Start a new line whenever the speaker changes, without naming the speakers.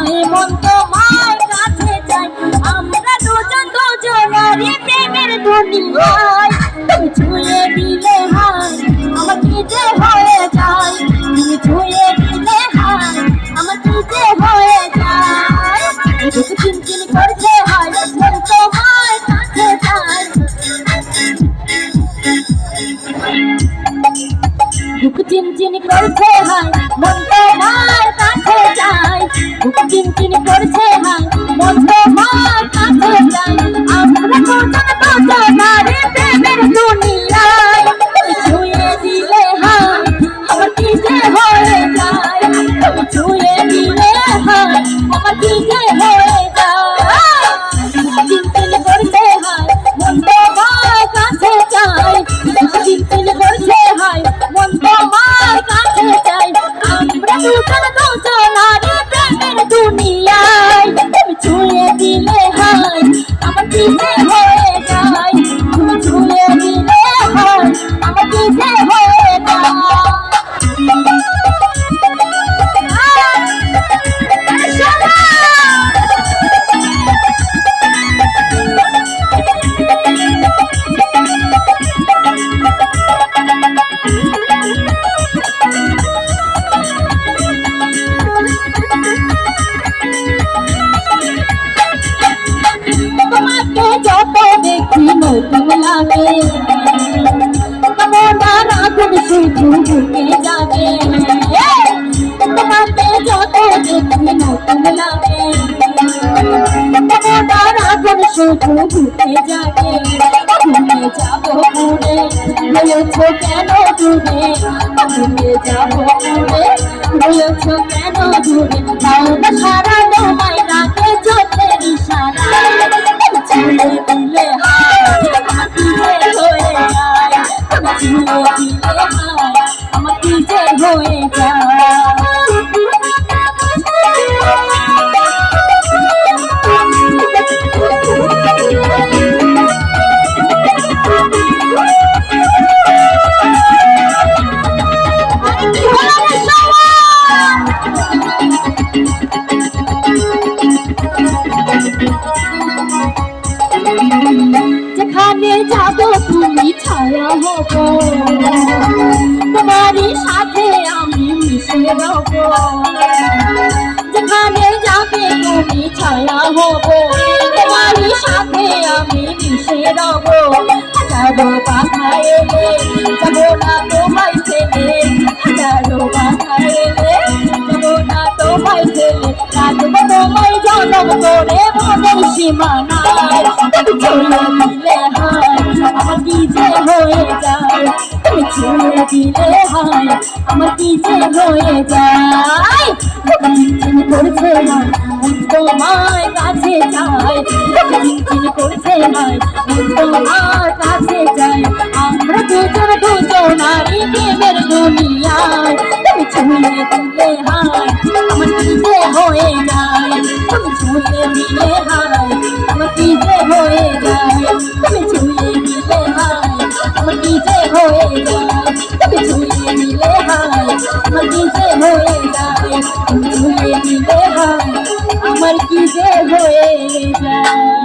চাই মন তোমার কাছে চাই আমরা দুজন দুজনারই প্রেমের দুনিয়ায় তুমি ছুঁয়ে দিলে হায় আমার কি যে হয়ে যায় তুমি ছুঁয়ে দিলে হায় আমার কি যে হয়ে যায় বুক চিনচিন করছে হায় মন তোমার কাছে চাই বুক চিনচিন করছে হায় মন তোমার কাছে চাই বুক চিনচিন করছে হায় মন তোমার কাছে চাই আমরা দুজন দুজনারই প্রেমের দুনিয়ায় তুমি ছুঁয়ে দিলে হায় আমার কি যে হয়ে যায় তুমি ছুঁয়ে দিলে হায় আমার কি যে হয়ে যায় বুক চিনচিন করছে হায় মন তোমার কাছে চাই বুক চিনচিন করছে হায় মন তোমার কাছে চাই আমরা দুজন দুজনারই প্রেমের দুনিয়ায় তুমি ছুঁয়ে দিলে হায় আমার কি যে হয়ে যায় তুমি ছুঁয়ে দিলে হায় আমার কি যে হয়ে যায় তোমাকে যত দেখি নতুন লাগে তোমার আগুন শুধু বুকে জাগে তোমাকে যত দেখি নতুন লাগে তোমার আগুন শুধু বুকে জাগে ভুলে যাবো পুরে রয়েছো কেন দূরে ভুলে যাবো পুরে রয়েছো কেন দূরে তাও না সারা তোমায় রাখে চোখের ইশারায় ছুঁয়ে দিলে হায় আমার কি যে হয়ে যায় তুমি ছুঁয়ে দিলে হায় আমার কি যে হয়ে যায় যেখানে যাবো তুমি ছায়া হব তোমারই সাথে আমি মিশে রব যেখানে যাবে তুমি ছায়া হব তোমারই সাথে আমি মিশে রব হাজারো বাধা এলে যাবো না তোমায় ছেড়ে হাজারো বাধা এলে যাবো না তোমায় ছেড়ে রাখবো তোমায় জনম করে মনের সীমানায় তুমি ছুঁয়ে দিলে হায় আমার কি যে হয়ে যায় তুমি ছুঁয়ে দিলে হায় আমার কি যে হয়ে যায় চিনচিন করছে হায় মন তোমার কাছে যায় চিনচিন করছে হায় মন তোমার কাছে যায় আমরা দুজন দুজনারই প্রেমের দুনিয়ায় তুমি ছুঁয়ে দিলে হায় আমার কি যে হয়ে যায় তুমি ছুঁয়ে দিলে হায় আমার কি যে হয়ে যায় তুমি ছুঁয়ে দিলে হায় আমার কি যে হয়ে যায় তুমি ছুঁয়ে দিলে হায় আমার কি যে হয়ে যায় তুমি ছুঁয়ে দিলে হায় আমার কি যে হয়ে যায়।